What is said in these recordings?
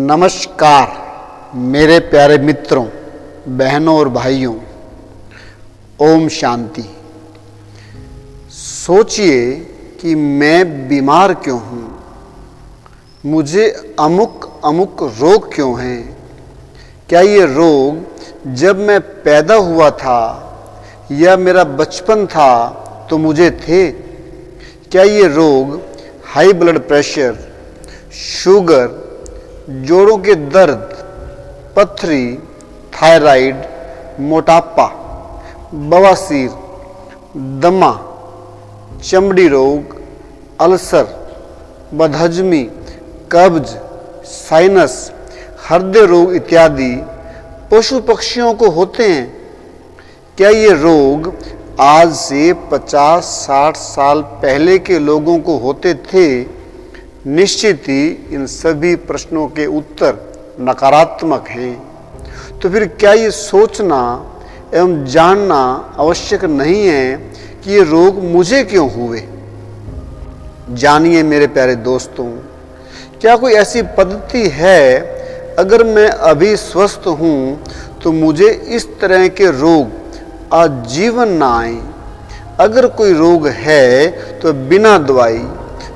नमस्कार मेरे प्यारे मित्रों, बहनों और भाइयों। ओम शांति। सोचिए कि मैं बीमार क्यों हूँ, मुझे अमुक अमुक रोग क्यों हैं। क्या ये रोग जब मैं पैदा हुआ था या मेरा बचपन था तो मुझे थे? क्या ये रोग हाई ब्लड प्रेशर, शुगर, जोड़ों के दर्द, पथरी, थायराइड, मोटापा, बवासीर, दमा, चमड़ी रोग, अल्सर, बदहजमी, कब्ज, साइनस, हृदय रोग इत्यादि पशु पक्षियों को होते हैं? क्या ये रोग आज से 50-60 साल पहले के लोगों को होते थे? निश्चित ही इन सभी प्रश्नों के उत्तर नकारात्मक हैं। तो फिर क्या ये सोचना एवं जानना आवश्यक नहीं है कि ये रोग मुझे क्यों हुए? जानिए मेरे प्यारे दोस्तों, क्या कोई ऐसी पद्धति है, अगर मैं अभी स्वस्थ हूँ तो मुझे इस तरह के रोग आजीवन ना आए? अगर कोई रोग है तो बिना दवाई,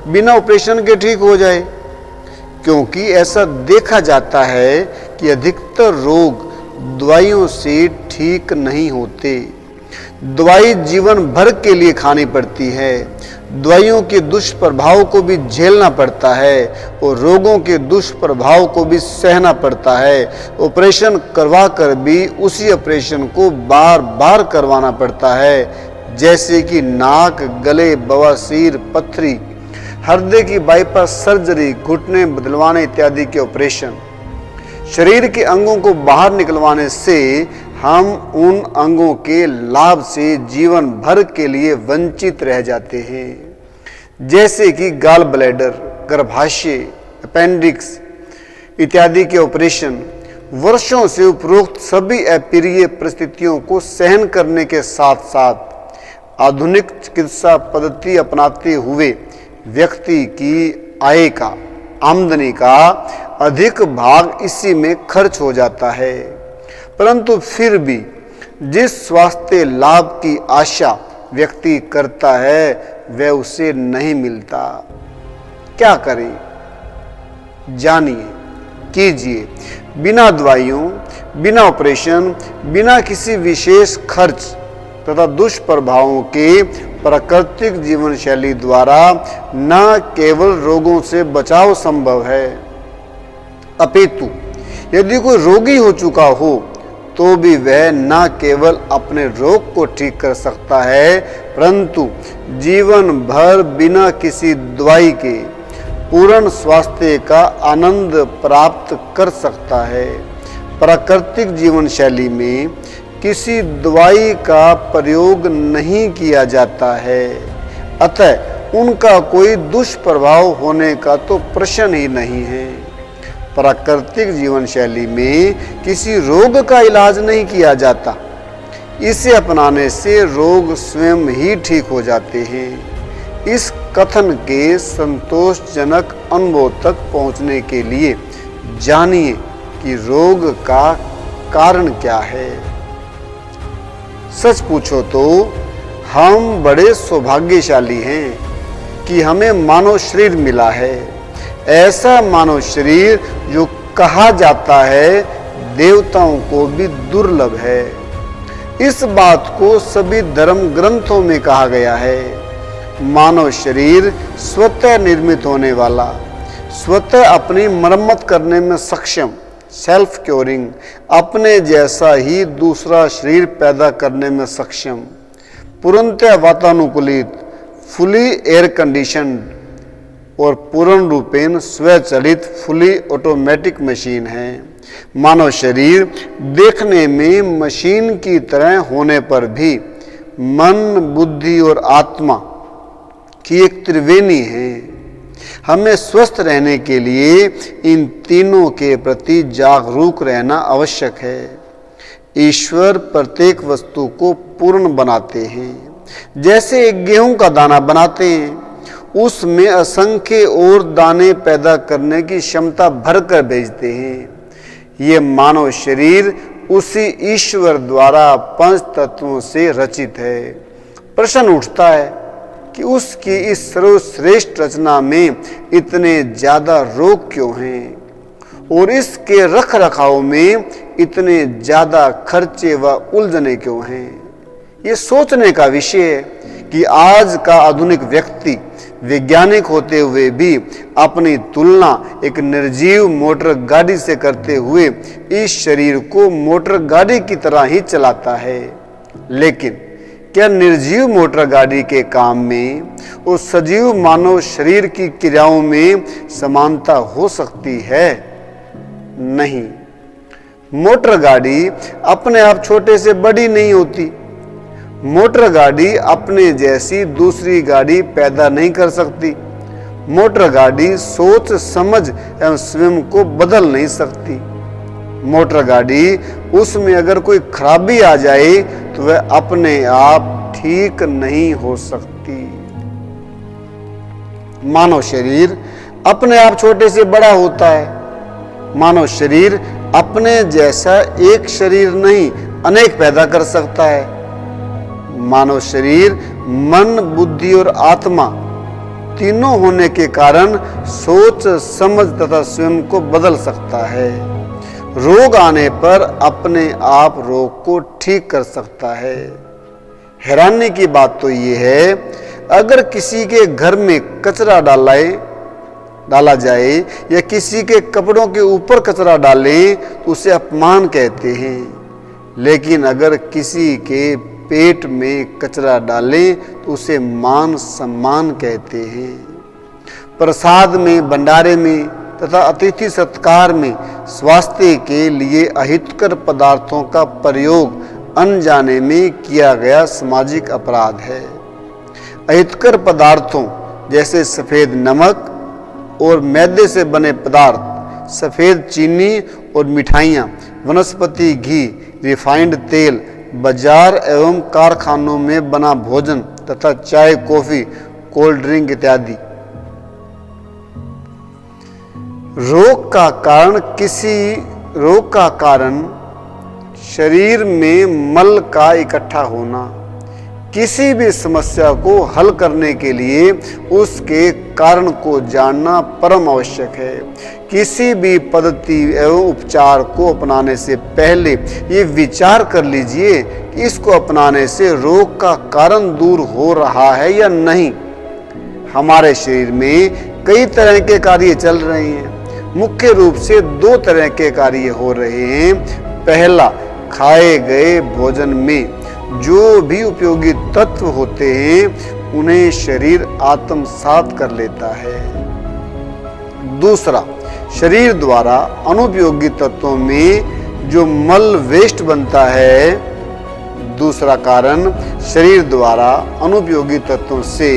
बिना ऑपरेशन के ठीक हो जाए, क्योंकि ऐसा देखा जाता है कि अधिकतर रोग दवाइयों से ठीक नहीं होते। दवाई जीवन भर के लिए खानी पड़ती है, दवाइयों के दुष्प्रभाव को भी झेलना पड़ता है और रोगों के दुष्प्रभाव को भी सहना पड़ता है। ऑपरेशन करवा कर भी उसी ऑपरेशन को बार बार करवाना पड़ता है, जैसे कि नाक, गले, बवासीर, पथरी, हृदय की बाईपास सर्जरी, घुटने बदलवाने इत्यादि के ऑपरेशन। शरीर के अंगों को बाहर निकलवाने से हम उन अंगों के लाभ से जीवन भर के लिए वंचित रह जाते हैं, जैसे कि गॉल ब्लैडर, गर्भाशय, अपेंडिक्स इत्यादि के ऑपरेशन। वर्षों से उपरोक्त सभी अप्रिय परिस्थितियों को सहन करने के साथ साथ आधुनिक चिकित्सा पद्धति अपनाते हुए व्यक्ति की आमदनी का अधिक भाग इसी में खर्च हो जाता है, परंतु फिर भी जिस स्वास्थ्य लाभ की आशा व्यक्ति करता है वह उसे नहीं मिलता। क्या करें? जानिए, कीजिए। बिना दवाइयों, बिना ऑपरेशन, बिना किसी विशेष खर्च तथा दुष्प्रभावों के प्राकृतिक जीवन शैली द्वारा न केवल रोगों से बचाव संभव है, अपितु यदि कोई रोगी हो चुका हो तो भी वह न केवल अपने रोग को ठीक कर सकता है, परंतु जीवन भर बिना किसी दवाई के पूर्ण स्वास्थ्य का आनंद प्राप्त कर सकता है। प्राकृतिक जीवन शैली में किसी दवाई का प्रयोग नहीं किया जाता है, अतः उनका कोई दुष्प्रभाव होने का तो प्रश्न ही नहीं है। प्राकृतिक जीवन शैली में किसी रोग का इलाज नहीं किया जाता, इसे अपनाने से रोग स्वयं ही ठीक हो जाते हैं। इस कथन के संतोषजनक अनुभव तक पहुंचने के लिए जानिए कि रोग का कारण क्या है। सच पूछो तो हम बड़े सौभाग्यशाली हैं कि हमें मानव शरीर मिला है, ऐसा मानव शरीर जो कहा जाता है देवताओं को भी दुर्लभ है। इस बात को सभी धर्म ग्रंथों में कहा गया है। मानव शरीर स्वतः निर्मित होने वाला, स्वतः अपनी मरम्मत करने में सक्षम, सेल्फ क्योरिंग, अपने जैसा ही दूसरा शरीर पैदा करने में सक्षम, पूर्णतः वातानुकूलित, फुली एयर कंडीशनड और पूर्ण रूपेण स्वचालित फुली ऑटोमेटिक मशीन है। मानव शरीर देखने में मशीन की तरह होने पर भी मन, बुद्धि और आत्मा की एक त्रिवेणी है। हमें स्वस्थ रहने के लिए इन तीनों के प्रति जागरूक रहना आवश्यक है। ईश्वर प्रत्येक वस्तु को पूर्ण बनाते हैं, जैसे एक गेहूं का दाना बनाते हैं उसमें असंख्य और दाने पैदा करने की क्षमता भरकर भेजते हैं। ये मानव शरीर उसी ईश्वर द्वारा 5 तत्वों से रचित है। प्रश्न उठता है कि उसकी इस सर्वश्रेष्ठ रचना में इतने ज्यादा रोग क्यों हैं और इसके रख रखाव में इतने ज्यादा खर्चे व उलझने क्यों हैं। ये सोचने का विषय है कि आज का आधुनिक व्यक्ति वैज्ञानिक होते हुए भी अपनी तुलना एक निर्जीव मोटर गाड़ी से करते हुए इस शरीर को मोटर गाड़ी की तरह ही चलाता है। लेकिन क्या निर्जीव मोटर गाड़ी के काम में और सजीव मानव शरीर की क्रियाओं में समानता हो सकती है? नहीं। मोटर गाड़ी अपने आप छोटे से बड़ी नहीं होती। मोटर गाड़ी अपने जैसी दूसरी गाड़ी पैदा नहीं कर सकती। मोटर गाड़ी सोच समझ एवं स्वयं को बदल नहीं सकती। मोटर गाड़ी उसमें अगर कोई खराबी आ जाए तो वह अपने आप ठीक नहीं हो सकती। मानव शरीर अपने आप छोटे से बड़ा होता है। मानव शरीर अपने जैसा एक शरीर नहीं अनेक पैदा कर सकता है। मानव शरीर मन, बुद्धि और आत्मा तीनों होने के कारण सोच समझ तथा स्वयं को बदल सकता है। रोग आने पर अपने आप रोग को ठीक कर सकता है। हैरानी की बात तो ये है, अगर किसी के घर में कचरा डाला जाए या किसी के कपड़ों के ऊपर कचरा डालें तो उसे अपमान कहते हैं। लेकिन अगर किसी के पेट में कचरा डालें तो उसे मान सम्मान कहते हैं। प्रसाद में, भंडारे में तथा अतिथि सत्कार में स्वास्थ्य के लिए अहितकर पदार्थों का प्रयोग अनजाने में किया गया सामाजिक अपराध है। अहितकर पदार्थों जैसे सफेद नमक और मैदे से बने पदार्थ, सफेद चीनी और मिठाइयाँ, वनस्पति घी, रिफाइंड तेल, बाजार एवं कारखानों में बना भोजन तथा चाय, कॉफी, कोल्ड ड्रिंक इत्यादि रोग का कारण शरीर में मल का इकट्ठा होना। किसी भी समस्या को हल करने के लिए उसके कारण को जानना परम आवश्यक है। किसी भी पद्धति एवं उपचार को अपनाने से पहले ये विचार कर लीजिए कि इसको अपनाने से रोग का कारण दूर हो रहा है या नहीं। हमारे शरीर में कई तरह के कार्य चल रहे हैं। मुख्य रूप से 2 तरह के कार्य हो रहे हैं। पहला, खाए गए भोजन में जो भी उपयोगी तत्व होते हैं उन्हें शरीर आत्मसात कर लेता है। दूसरा, शरीर द्वारा अनुपयोगी तत्वों में जो मल वेस्ट बनता है। दूसरा कारण, शरीर द्वारा अनुपयोगी तत्वों से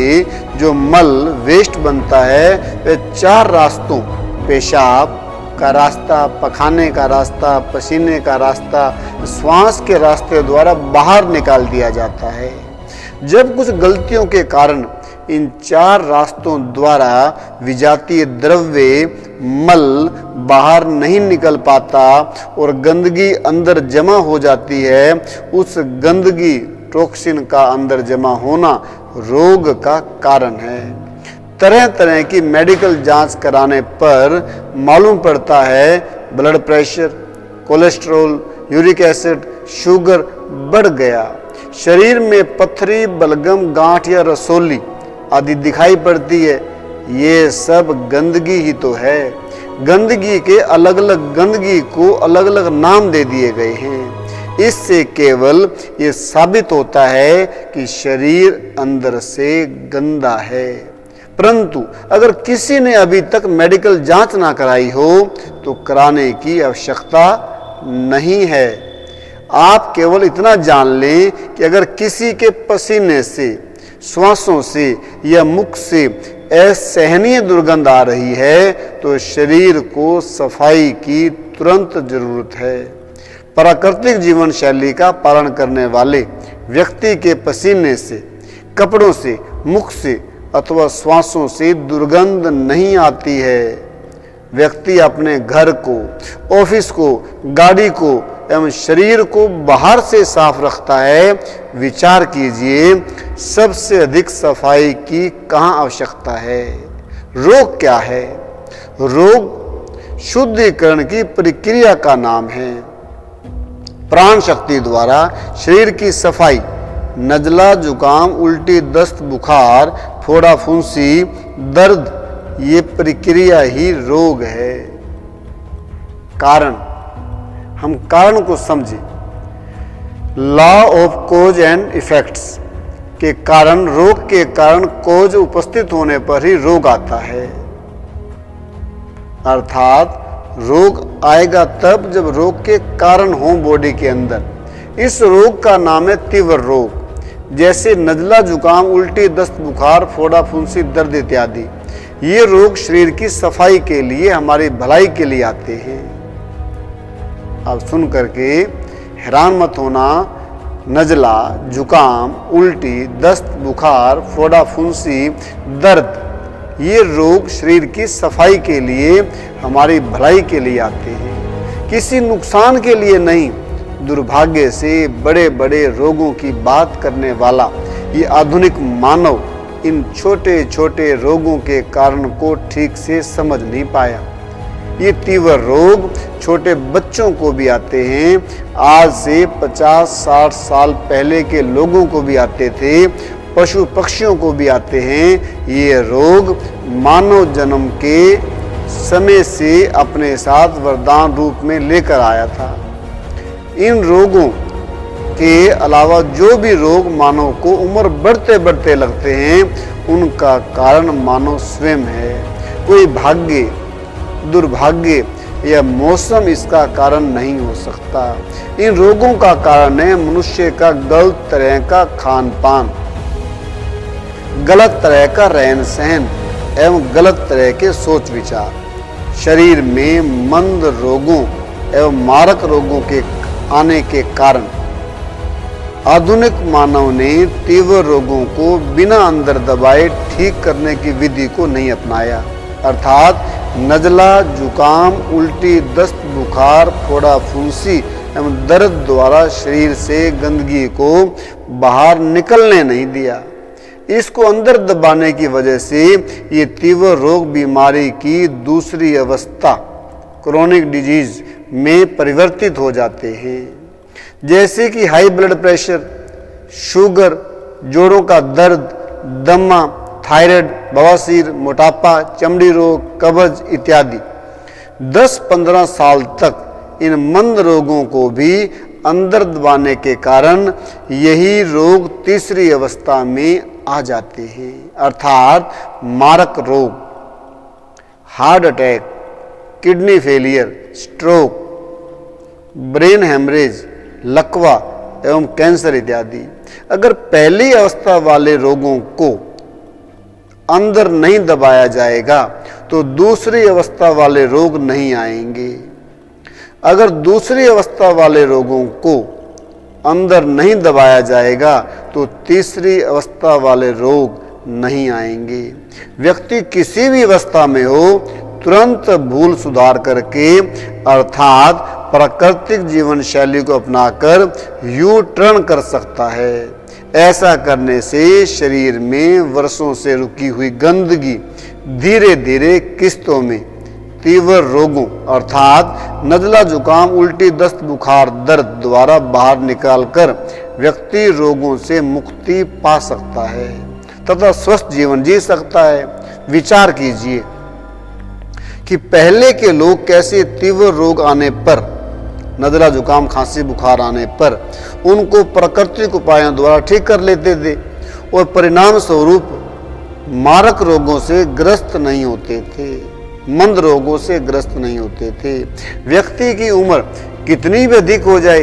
जो मल वेस्ट बनता है वह 4 रास्तों, पेशाब का रास्ता, पखाने का रास्ता, पसीने का रास्ता, श्वास के रास्ते द्वारा बाहर निकाल दिया जाता है। जब कुछ गलतियों के कारण इन 4 रास्तों द्वारा विजातीय द्रव्य मल बाहर नहीं निकल पाता और गंदगी अंदर जमा हो जाती है, उस गंदगी टॉक्सिन का अंदर जमा होना रोग का कारण है। तरह तरह की मेडिकल जांच कराने पर मालूम पड़ता है blood pressure, cholesterol, uric acid, sugar बढ़ गया। शरीर में पथरी, बलगम, गांठ या रसोली आदि दिखाई पड़ती है। ये सब गंदगी ही तो है। गंदगी के अलग अलग गंदगी को अलग अलग नाम दे दिए गए हैं। इससे केवल ये साबित होता है कि शरीर अंदर से गंदा है। परंतु अगर किसी ने अभी तक मेडिकल जांच ना कराई हो तो कराने की आवश्यकता नहीं है। आप केवल इतना जान लें कि अगर किसी के पसीने से, श्वासों से या मुख से असहनीय दुर्गंध आ रही है तो शरीर को सफाई की तुरंत जरूरत है। प्राकृतिक जीवन शैली का पालन करने वाले व्यक्ति के पसीने से, कपड़ों से, मुख से अथवा श्वासों से दुर्गंध नहीं आती है। व्यक्ति अपने घर को, ऑफिस को, गाड़ी को एवं शरीर को बाहर से साफ रखता है। विचार कीजिए, सबसे अधिक सफाई की कहाँ आवश्यकता है? रोग क्या है? रोग शुद्धिकरण की प्रक्रिया का नाम है। प्राण शक्ति द्वारा शरीर की सफाई, नजला, जुकाम, उल्टी, दस्त, बुखार, फोड़ा, फुंसी, दर्द, ये प्रक्रिया ही रोग है। कारण, हम कारण को समझें। Law of cause and effects के कारण, रोग के कारण कॉज उपस्थित होने पर ही रोग आता है। अर्थात रोग आएगा तब जब रोग के कारण हो बॉडी के अंदर। इस रोग का नाम है तीव्र रोग। जैसे नजला, जुकाम, उल्टी, दस्त, बुखार, फोड़ा, फुंसी, दर्द इत्यादि, ये रोग शरीर की सफाई के लिए, हमारी भलाई के लिए आते हैं। अब सुन करके हैरान मत होना। नजला, जुकाम, उल्टी, दस्त, बुखार, फोड़ा, फुंसी, दर्द, ये रोग शरीर की सफाई के लिए, हमारी भलाई के लिए आते हैं, किसी नुकसान के लिए नहीं। दुर्भाग्य से बड़े बड़े रोगों की बात करने वाला ये आधुनिक मानव इन छोटे छोटे रोगों के कारण को ठीक से समझ नहीं पाया। ये तीव्र रोग छोटे बच्चों को भी आते हैं। आज से 50-60 साल पहले के लोगों को भी आते थे, पशु पक्षियों को भी आते हैं। ये रोग मानव जन्म के समय से अपने साथ वरदान रूप में लेकर आया था। इन रोगों के अलावा जो भी रोग मानव को उम्र बढ़ते बढ़ते लगते हैं, उनका कारण मानव स्वयं है। कोई भाग्य, दुर्भाग्य या मौसम इसका कारण नहीं हो सकता। इन रोगों का कारण है मनुष्य का गलत तरह का खान पान, गलत तरह का रहन सहन एवं गलत तरह के सोच विचार। शरीर में मंद रोगों एवं मारक रोगों के आने के कारण आधुनिक मानव ने तीव्र रोगों को बिना अंदर दबाए ठीक करने की विधि को नहीं अपनाया। अर्थात नजला, जुकाम, उल्टी, दस्त, बुखार, फोड़ा, फुंसी एवं दर्द द्वारा शरीर से गंदगी को बाहर निकलने नहीं दिया। इसको अंदर दबाने की वजह से ये तीव्र रोग बीमारी की दूसरी अवस्था, क्रोनिक डिजीज में परिवर्तित हो जाते हैं। जैसे कि हाई ब्लड प्रेशर, शुगर, जोड़ों का दर्द, दमा, थायराइड, बवासीर, मोटापा, चमड़ी रोग, कब्ज इत्यादि। 10-15 साल तक इन मंद रोगों को भी अंदर दबाने के कारण यही रोग तीसरी अवस्था में आ जाते हैं। अर्थात मारक रोग, heart attack, kidney failure, stroke, brain haemorrhage, लकवा एवं कैंसर इत्यादि। अगर पहली अवस्था वाले रोगों को अंदर नहीं दबाया जाएगा तो दूसरी अवस्था वाले रोग नहीं आएंगे। अगर दूसरी अवस्था वाले रोगों को अंदर नहीं दबाया जाएगा तो तीसरी अवस्था वाले रोग नहीं आएंगे। व्यक्ति किसी भी अवस्था में हो, तुरंत भूल सुधार करके अर्थात प्राकृतिक जीवन शैली को अपनाकर यू टर्न कर सकता है। ऐसा करने से शरीर में वर्षों से रुकी हुई गंदगी धीरे धीरे किस्तों में तीव्र रोगों अर्थात नजला, जुकाम, उल्टी, दस्त, बुखार, दर्द द्वारा बाहर निकालकर व्यक्ति रोगों से मुक्ति पा सकता है तथा स्वस्थ जीवन जी सकता है। विचार कीजिए कि पहले के लोग कैसे तीव्र रोग आने पर, नजला, जुकाम, खांसी, बुखार आने पर उनको प्राकृतिक उपायों द्वारा ठीक कर लेते थे और परिणाम स्वरूप मारक रोगों से ग्रस्त नहीं होते थे, मंद रोगों से ग्रस्त नहीं होते थे। व्यक्ति की उम्र कितनी भी अधिक हो जाए,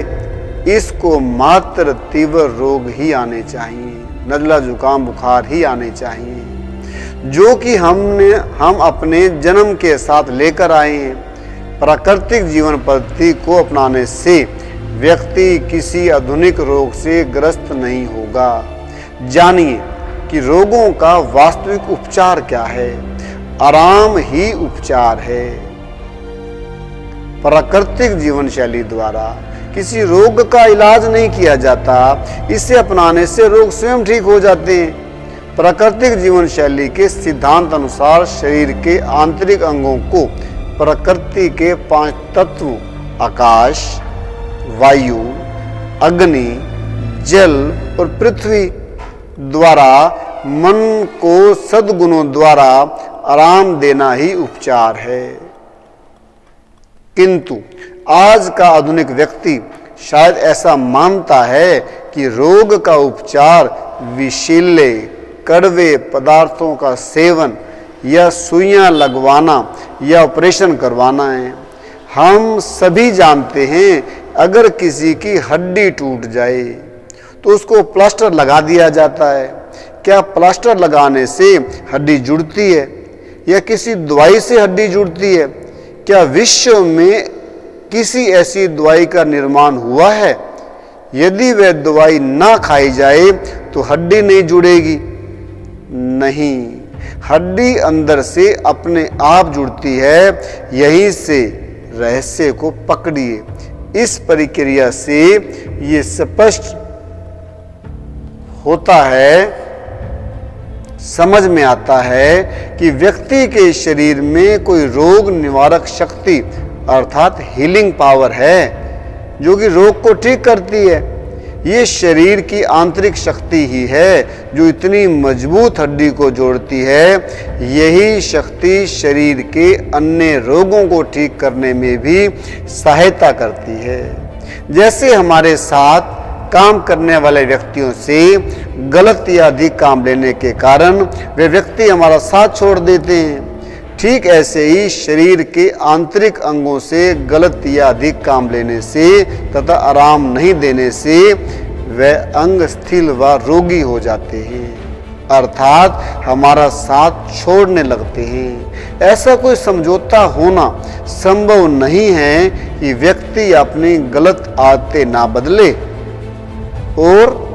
इसको मात्र तीव्र रोग ही आने चाहिए, नजला, जुकाम, बुखार ही आने चाहिए, जो कि हम अपने जन्म के साथ लेकर आए हैं। प्राकृतिक जीवन पद्धति को अपनाने से व्यक्ति किसी आधुनिक रोग से ग्रस्त नहीं होगा। जानिए कि रोगों का वास्तविक उपचार क्या है। आराम ही उपचार है। प्राकृतिक जीवन शैली द्वारा किसी रोग का इलाज नहीं किया जाता, इसे अपनाने से रोग स्वयं ठीक हो जाते हैं। प्राकृतिक जीवन शैली के सिद्धांत अनुसार शरीर के आंतरिक अंगों को प्रकृति के 5 तत्व आकाश, वायु, अग्नि, जल और पृथ्वी द्वारा मन को सद्गुणों द्वारा आराम देना ही उपचार है। किंतु आज का आधुनिक व्यक्ति शायद ऐसा मानता है कि रोग का उपचार विषैले कड़वे पदार्थों का सेवन या सुइयां लगवाना या ऑपरेशन करवाना है। हम सभी जानते हैं अगर किसी की हड्डी टूट जाए तो उसको प्लास्टर लगा दिया जाता है। क्या प्लास्टर लगाने से हड्डी जुड़ती है या किसी दवाई से हड्डी जुड़ती है? क्या विश्व में किसी ऐसी दवाई का निर्माण हुआ है? यदि वह दवाई ना खाई जाए तो हड्डी नहीं जुड़ेगी? नहीं, हड्डी अंदर से अपने आप जुड़ती है। यहीं से रहस्य को पकड़िए। इस प्रक्रिया से ये स्पष्ट होता है, समझ में आता है कि व्यक्ति के शरीर में कोई रोग निवारक शक्ति अर्थात हीलिंग पावर है जो कि रोग को ठीक करती है। ये शरीर की आंतरिक शक्ति ही है जो इतनी मजबूत हड्डी को जोड़ती है। यही शक्ति शरीर के अन्य रोगों को ठीक करने में भी सहायता करती है। जैसे हमारे साथ काम करने वाले व्यक्तियों से गलत या अधिक काम लेने के कारण वे व्यक्ति हमारा साथ छोड़ देते हैं, ठीक ऐसे ही शरीर के आंतरिक अंगों से गलत या अधिक काम लेने से तथा आराम नहीं देने से वे अंग स्थिर व रोगी हो जाते हैं, अर्थात हमारा साथ छोड़ने लगते हैं। ऐसा कोई समझौता होना संभव नहीं है कि व्यक्ति अपनी गलत आदतें ना बदले और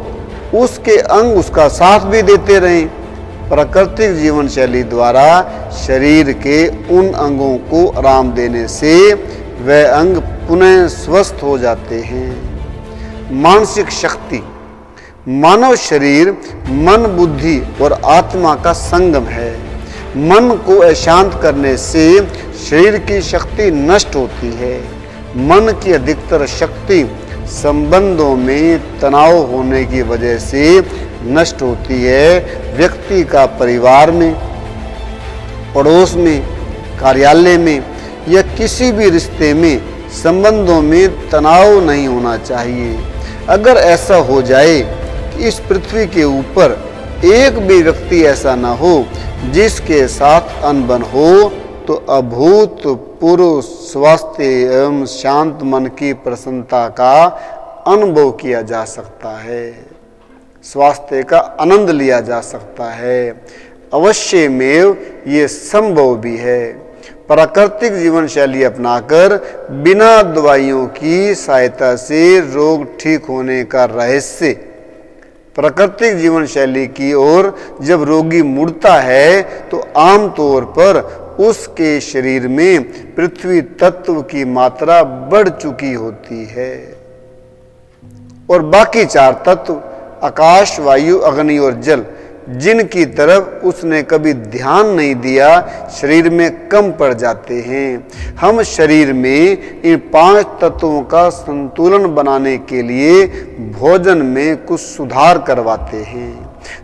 उसके अंग उसका साथ भी देते रहें। प्राकृतिक जीवन शैली द्वारा शरीर के उन अंगों को आराम देने से वह अंग पुनः स्वस्थ हो जाते हैं। मानसिक शक्ति। मानव शरीर मन, बुद्धि और आत्मा का संगम है। मन को अशांत करने से शरीर की शक्ति नष्ट होती है। मन की अधिकतर शक्ति संबंधों में तनाव होने की वजह से नष्ट होती है। व्यक्ति का परिवार में, पड़ोस में, कार्यालय में या किसी भी रिश्ते में संबंधों में तनाव नहीं होना चाहिए। अगर ऐसा हो जाए कि इस पृथ्वी के ऊपर एक भी व्यक्ति ऐसा ना हो जिसके साथ अनबन हो तो अभूतपूर्व स्वास्थ्य एवं शांत मन की प्रसन्नता का अनुभव किया जा सकता है, स्वास्थ्य का आनंद लिया जा सकता है। अवश्य में ये संभव भी है। प्राकृतिक जीवन शैली अपनाकर बिना दवाइयों की सहायता से रोग ठीक होने का रहस्य। प्राकृतिक जीवन शैली की ओर जब रोगी मुड़ता है तो आमतौर पर उसके शरीर में पृथ्वी तत्व की मात्रा बढ़ चुकी होती है और बाकी 4 तत्व आकाश, वायु, अग्नि और जल, जिनकी तरफ उसने कभी ध्यान नहीं दिया, शरीर में कम पड़ जाते हैं। हम शरीर में इन 5 तत्वों का संतुलन बनाने के लिए भोजन में कुछ सुधार करवाते हैं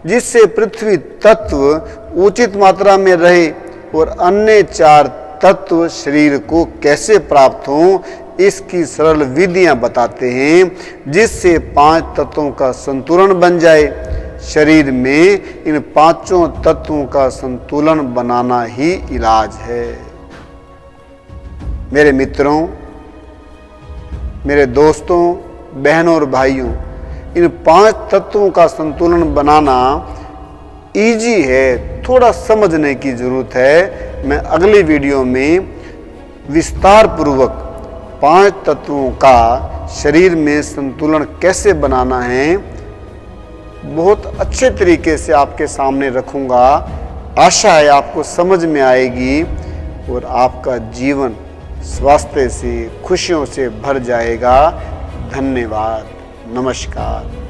जिससे पृथ्वी तत्व उचित मात्रा में रहे और अन्य 4 तत्व शरीर को कैसे प्राप्त हों इसकी सरल विधियां बताते हैं जिससे 5 तत्वों का संतुलन बन जाए। शरीर में इन 5 तत्वों का संतुलन बनाना ही इलाज है। मेरे मित्रों, मेरे दोस्तों, बहनों और भाइयों, इन 5 तत्वों का संतुलन बनाना इजी है, थोड़ा समझने की जरूरत है। मैं अगली वीडियो में विस्तार पूर्वक 5 तत्वों का शरीर में संतुलन कैसे बनाना है बहुत अच्छे तरीके से आपके सामने रखूँगा। आशा है आपको समझ में आएगी और आपका जीवन स्वास्थ्य से, खुशियों से भर जाएगा। धन्यवाद। नमस्कार।